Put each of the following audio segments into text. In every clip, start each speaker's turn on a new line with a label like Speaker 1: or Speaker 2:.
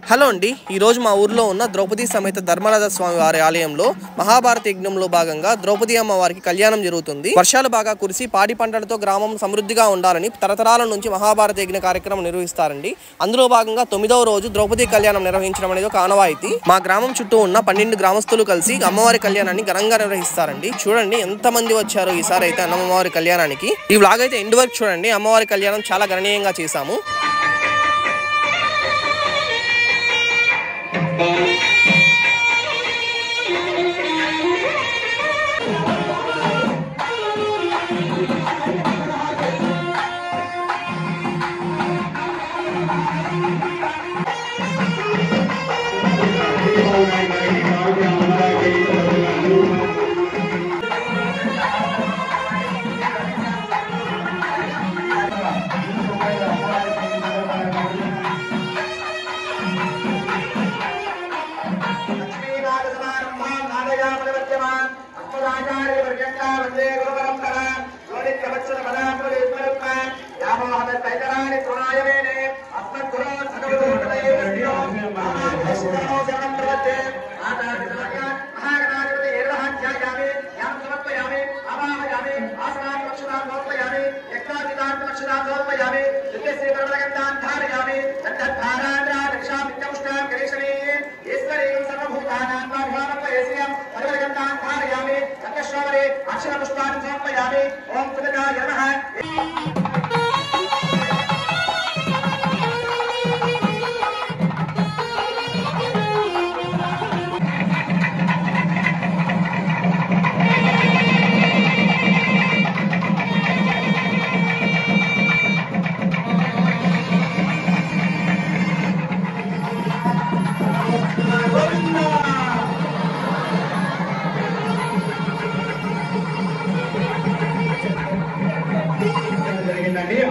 Speaker 1: Hello అండి, ఈరోజు మా ఊర్లో ఉన్న ద్రౌపది సమేత ధర్మరాజ స్వామి వారి ఆలయంలో మహాభారత యజ్ఞంలో భాగంగా ద్రౌపది అమ్మవారికి కళ్యాణం జరుగుతుంది. వర్షాలు బాగా కురిసి పాడి పంటలతో గ్రామం సమృద్ధిగా ఉండాలని తరతరాల నుంచి మహాభారత యజ్ఞ కార్యక్రమం నిర్వహిస్తారండి. అందులో భాగంగా 9వ రోజు ద్రౌపది కళ్యాణం నిర్వహించడం అనేది ఒక ఆనవాయితీ. మా గ్రామం చుట్టూ ఉన్న 12 గ్రామస్తులు కలిసి అమ్మవారి కళ్యాణాన్ని ఘనంగా నిర్వహిస్తారండి. చూడండి ఎంత మంది వచ్చారో ఈసారి అయితే అమ్మవారి కళ్యాణానికి. ఈ వ్లాగ్ అయితే ఎండ్ వరకు చూడండి. అమ్మవారి కళ్యాణం చాలా గణనీయంగా చేశాము.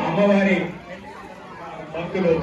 Speaker 2: అమ్మవారి భక్తులు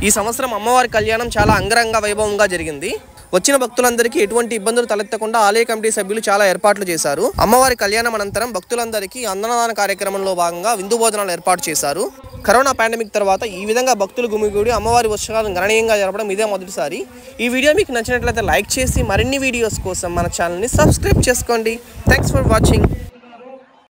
Speaker 1: ఈ సంవత్సరం అమ్మవారి కళ్యాణం చాలా అంగరంగ వైభవంగా జరిగింది. వచ్చిన భక్తులందరికీ ఎటువంటి ఇబ్బందులు తలెత్తకుండా ఆలయ కమిటీ సభ్యులు చాలా ఏర్పాట్లు చేశారు. అమ్మవారి కళ్యాణం అనంతరం భక్తులందరికీ అన్నదాన కార్యక్రమంలో భాగంగా విందు భోజనాలు ఏర్పాటు చేశారు. కరోనా పాండమిక్ తర్వాత ఈ విధంగా భక్తులు గుమిగూడి అమ్మవారి ఉత్సవాలను గణనీయంగా జరపడం ఇదే మొదటిసారి. ఈ వీడియో మీకు నచ్చినట్లయితే లైక్ చేసి మరిన్ని వీడియోస్ కోసం మన ఛానల్ని సబ్స్క్రైబ్ చేసుకోండి. Thanks for watching.